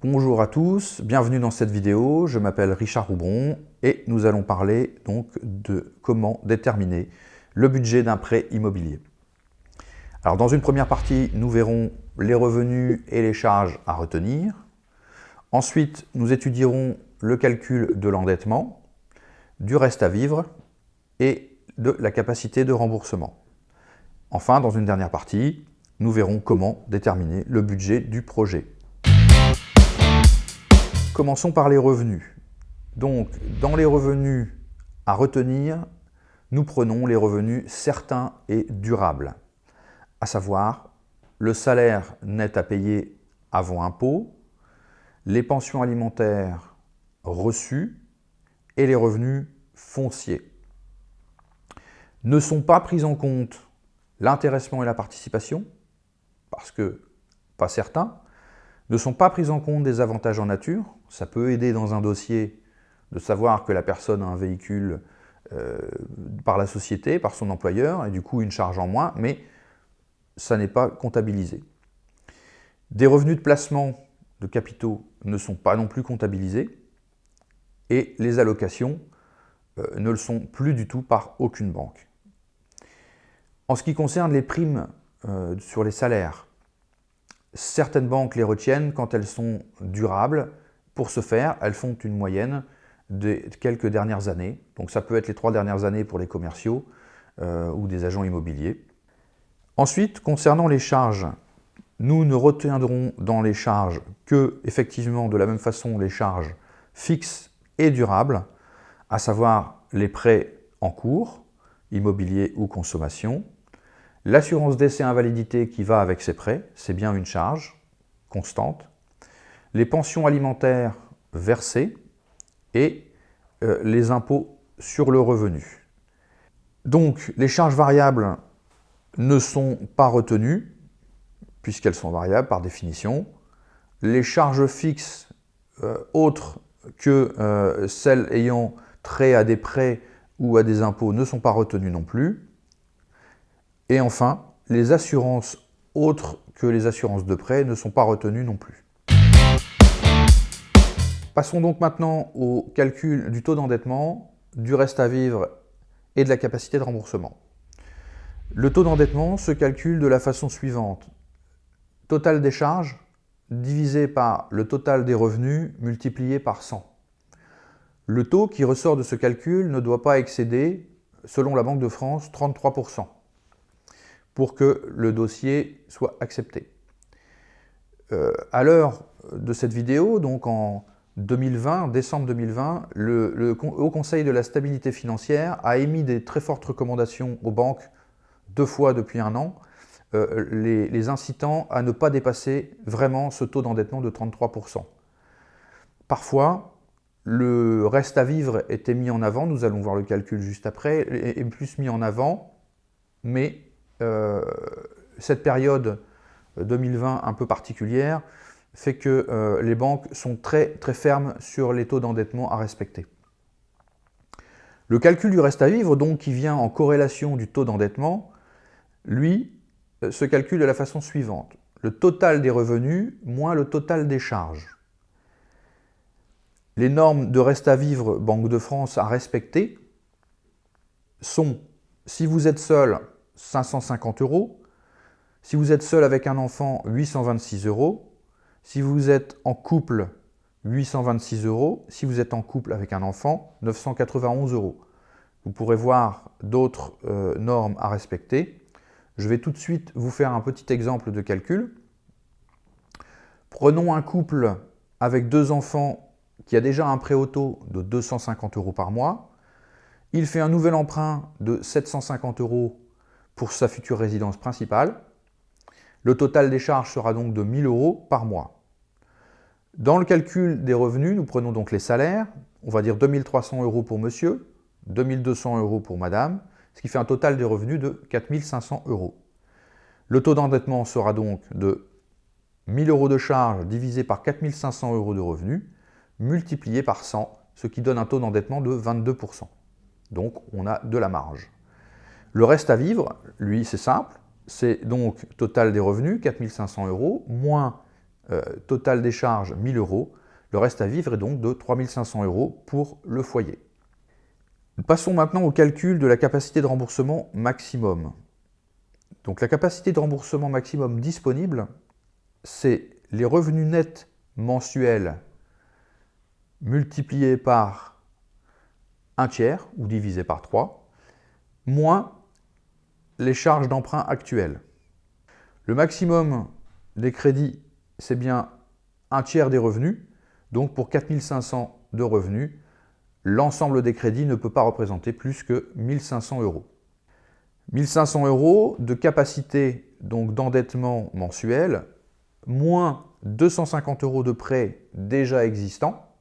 Bonjour à tous, bienvenue dans cette vidéo. Je m'appelle Richard Roubron et nous allons parler donc de comment déterminer le budget d'un prêt immobilier. Alors dans une première partie, nous verrons les revenus et les charges à retenir. Ensuite, nous étudierons le calcul de l'endettement, du reste à vivre et de la capacité de remboursement. Enfin, dans une dernière partie, nous verrons comment déterminer le budget du projet. Commençons par les revenus. Donc, dans les revenus à retenir, nous prenons les revenus certains et durables, à savoir le salaire net à payer avant impôt, les pensions alimentaires reçues et les revenus fonciers. Ne sont pas pris en compte l'intéressement et la participation, parce que pas certains, ne sont pas pris en compte des avantages en nature. Ça peut aider dans un dossier de savoir que la personne a un véhicule par la société, par son employeur, et du coup une charge en moins, mais ça n'est pas comptabilisé. Des revenus de placement de capitaux ne sont pas non plus comptabilisés, et les allocations ne le sont plus du tout par aucune banque. En ce qui concerne les primes sur les salaires, certaines banques les retiennent quand elles sont durables. Pour ce faire, elles font une moyenne des quelques dernières années. Donc ça peut être les 3 dernières années pour les commerciaux ou des agents immobiliers. Ensuite, concernant les charges, nous ne retiendrons dans les charges que, effectivement, de la même façon, les charges fixes et durables, à savoir les prêts en cours, immobilier ou consommation. L'assurance décès invalidité qui va avec ces prêts, c'est bien une charge constante. Les pensions alimentaires versées et les impôts sur le revenu. Donc, les charges variables ne sont pas retenues, puisqu'elles sont variables par définition. Les charges fixes autres que celles ayant trait à des prêts ou à des impôts ne sont pas retenues non plus. Et enfin, les assurances autres que les assurances de prêt ne sont pas retenues non plus. Passons donc maintenant au calcul du taux d'endettement, du reste à vivre et de la capacité de remboursement. Le taux d'endettement se calcule de la façon suivante. Total des charges divisé par le total des revenus multiplié par 100. Le taux qui ressort de ce calcul ne doit pas excéder, selon la Banque de France, 33%. Pour que le dossier soit accepté. À l'heure de cette vidéo, donc en 2020, décembre 2020, le Haut Conseil de la stabilité financière a émis des très fortes recommandations aux banques, 2 fois depuis 1 an, les incitant à ne pas dépasser vraiment ce taux d'endettement de 33%. Parfois, le reste à vivre était mis en avant, nous allons voir le calcul juste après, est plus mis en avant, mais cette période 2020 un peu particulière fait que les banques sont très fermes sur les taux d'endettement à respecter. Le calcul du reste à vivre, donc, qui vient en corrélation du taux d'endettement, lui, se calcule de la façon suivante. Le total des revenus moins le total des charges. Les normes de reste à vivre Banque de France à respecter sont, si vous êtes seul, 550 €. Si vous êtes seul avec un enfant, 826 €. Si vous êtes en couple, 826 €. Si vous êtes en couple avec un enfant, 991 €. Vous pourrez voir d'autres normes à respecter. Je vais tout de suite vous faire un petit exemple de calcul. Prenons un couple avec 2 enfants qui a déjà un prêt auto de 250 € par mois. Il fait un nouvel emprunt de 750 € pour sa future résidence principale. Le total des charges sera donc de 1 000 € par mois. Dans le calcul des revenus, nous prenons donc les salaires. On va dire 2 300 € pour monsieur, 2 200 € pour madame, ce qui fait un total des revenus de 4 500 €. Le taux d'endettement sera donc de 1 000 € de charges divisé par 4 500 € de revenus, multiplié par 100, ce qui donne un taux d'endettement de 22%. Donc on a de la marge. Le reste à vivre, lui, c'est simple, c'est donc total des revenus, 4 500 €, moins total des charges 1 000 €. Le reste à vivre est donc de 3 500 € pour le foyer. Passons maintenant au calcul de la capacité de remboursement maximum. Donc la capacité de remboursement maximum disponible, c'est les revenus nets mensuels multipliés par un tiers ou divisé par 3, moins les charges d'emprunt actuelles. Le maximum des crédits, c'est bien un tiers des revenus. Donc pour 4 500 de revenus, l'ensemble des crédits ne peut pas représenter plus que 1 500 €. 1 500 € de capacité donc d'endettement mensuel, moins 250 € de prêts déjà existants,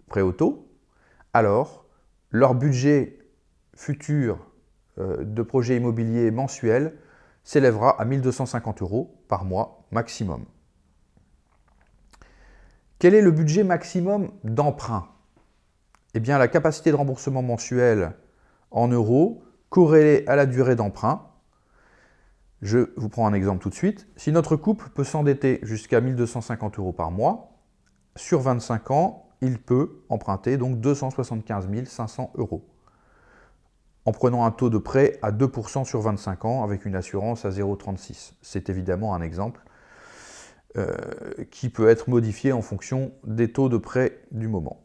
prêts auto, alors leur budget futur de projet immobilier mensuel s'élèvera à 1 250 € par mois maximum. Quel est le budget maximum d'emprunt? Eh bien, la capacité de remboursement mensuel en euros corrélée à la durée d'emprunt. Je vous prends un exemple tout de suite. Si notre couple peut s'endetter jusqu'à 1 250 € par mois, sur 25 ans, il peut emprunter donc 275 500 €, en prenant un taux de prêt à 2% sur 25 ans avec une assurance à 0,36. C'est évidemment un exemple qui peut être modifié en fonction des taux de prêt du moment.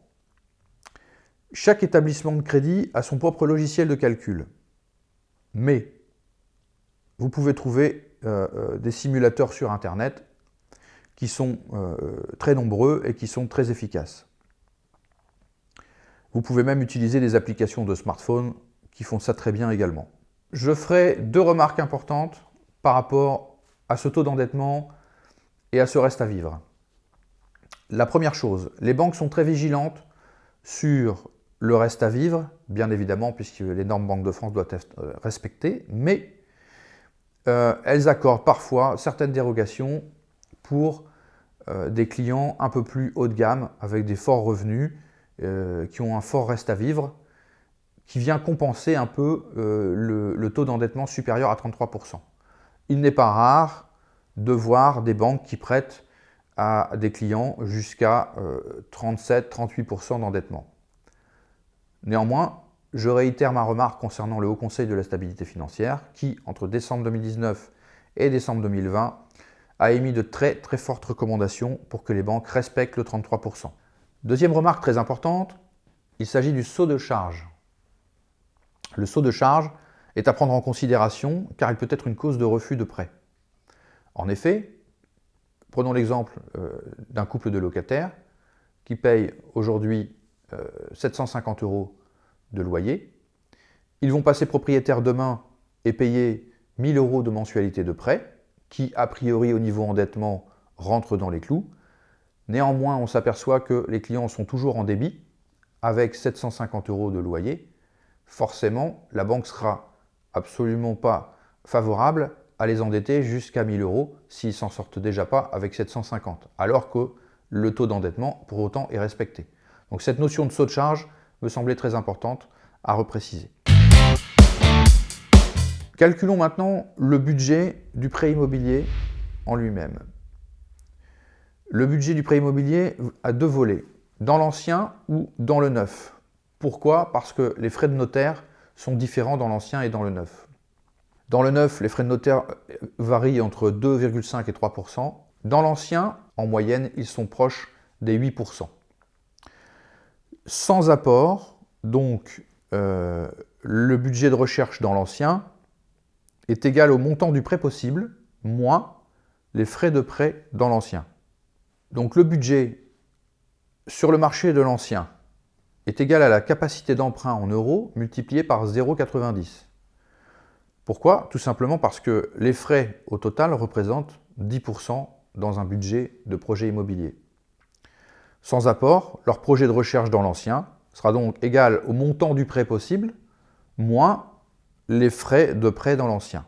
Chaque établissement de crédit a son propre logiciel de calcul, mais vous pouvez trouver des simulateurs sur Internet qui sont très nombreux et qui sont très efficaces. Vous pouvez même utiliser des applications de smartphone qui font ça très bien également. Je ferai 2 remarques importantes par rapport à ce taux d'endettement et à ce reste à vivre. La première chose, les banques sont très vigilantes sur le reste à vivre, bien évidemment, puisque les normes Banque de France doivent être respectées, mais elles accordent parfois certaines dérogations pour des clients un peu plus haut de gamme, avec des forts revenus, qui ont un fort reste à vivre, qui vient compenser un peu le taux d'endettement supérieur à 33%. Il n'est pas rare de voir des banques qui prêtent à des clients jusqu'à 37-38% d'endettement. Néanmoins, je réitère ma remarque concernant le Haut Conseil de la stabilité financière qui, entre décembre 2019 et décembre 2020, a émis de très fortes recommandations pour que les banques respectent le 33%. Deuxième remarque très importante, il s'agit du saut de charge. Le saut de charge est à prendre en considération car il peut être une cause de refus de prêt. En effet, prenons l'exemple d'un couple de locataires qui paye aujourd'hui 750 € de loyer. Ils vont passer propriétaire demain et payer 1 000 € de mensualité de prêt, qui a priori au niveau endettement rentre dans les clous. Néanmoins, on s'aperçoit que les clients sont toujours en débit avec 750 € de loyer. Forcément, la banque sera absolument pas favorable à les endetter jusqu'à 1 000 € s'ils s'en sortent déjà pas avec 750, alors que le taux d'endettement pour autant est respecté. Donc cette notion de saut de charge me semblait très importante à repréciser. Calculons maintenant le budget du prêt immobilier en lui-même. Le budget du prêt immobilier a 2 volets, dans l'ancien ou dans le neuf. Pourquoi? Parce que les frais de notaire sont différents dans l'ancien et dans le neuf. Dans le neuf, les frais de notaire varient entre 2,5 et 3%. Dans l'ancien, en moyenne, ils sont proches des 8%. Sans apport, donc le budget de recherche dans l'ancien est égal au montant du prêt possible, moins les frais de prêt dans l'ancien. Donc le budget sur le marché de l'ancien est égal à la capacité d'emprunt en euros multiplié par 0,90. Pourquoi? Tout simplement parce que les frais au total représentent 10% dans un budget de projet immobilier. Sans apport, leur projet de recherche dans l'ancien sera donc égal au montant du prêt possible, moins les frais de prêt dans l'ancien.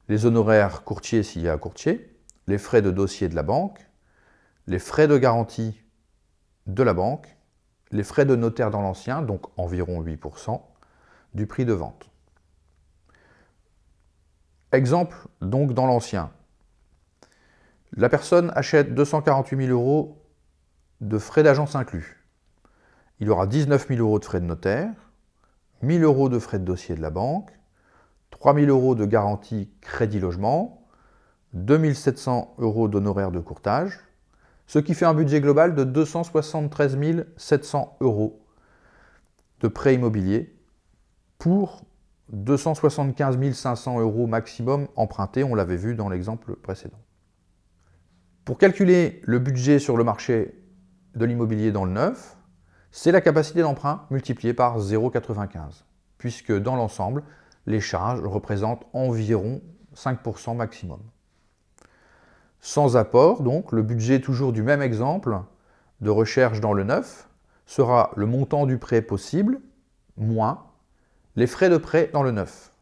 Les honoraires courtiers s'il y a un courtier, les frais de dossier de la banque, les frais de garantie de la banque, les frais de notaire dans l'ancien, donc environ 8%, du prix de vente. Exemple donc dans l'ancien. La personne achète 248 000 € de frais d'agence inclus. Il aura 19 000 € de frais de notaire, 1 000 € de frais de dossier de la banque, 3 000 € de garantie crédit logement, 2 700 € d'honoraires de courtage, ce qui fait un budget global de 273 700 € de prêt immobilier pour 275 500 € maximum empruntés, on l'avait vu dans l'exemple précédent. Pour calculer le budget sur le marché de l'immobilier dans le neuf, c'est la capacité d'emprunt multipliée par 0,95, puisque dans l'ensemble, les charges représentent environ 5% maximum. Sans apport, donc, le budget toujours du même exemple de recherche dans le neuf sera le montant du prêt possible moins les frais de prêt dans le neuf.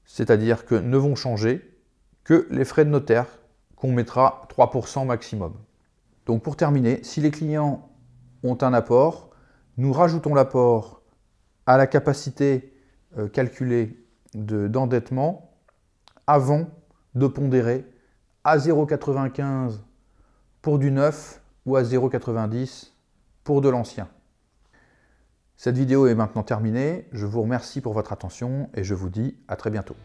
C'est-à-dire que ne vont changer que les frais de notaire qu'on mettra 3% maximum. Donc pour terminer, si les clients ont un apport, nous rajoutons l'apport à la capacité calculée d'endettement avant de pondérer à 0,95 pour du neuf ou à 0,90 pour de l'ancien. Cette vidéo est maintenant terminée. Je vous remercie pour votre attention et je vous dis à très bientôt.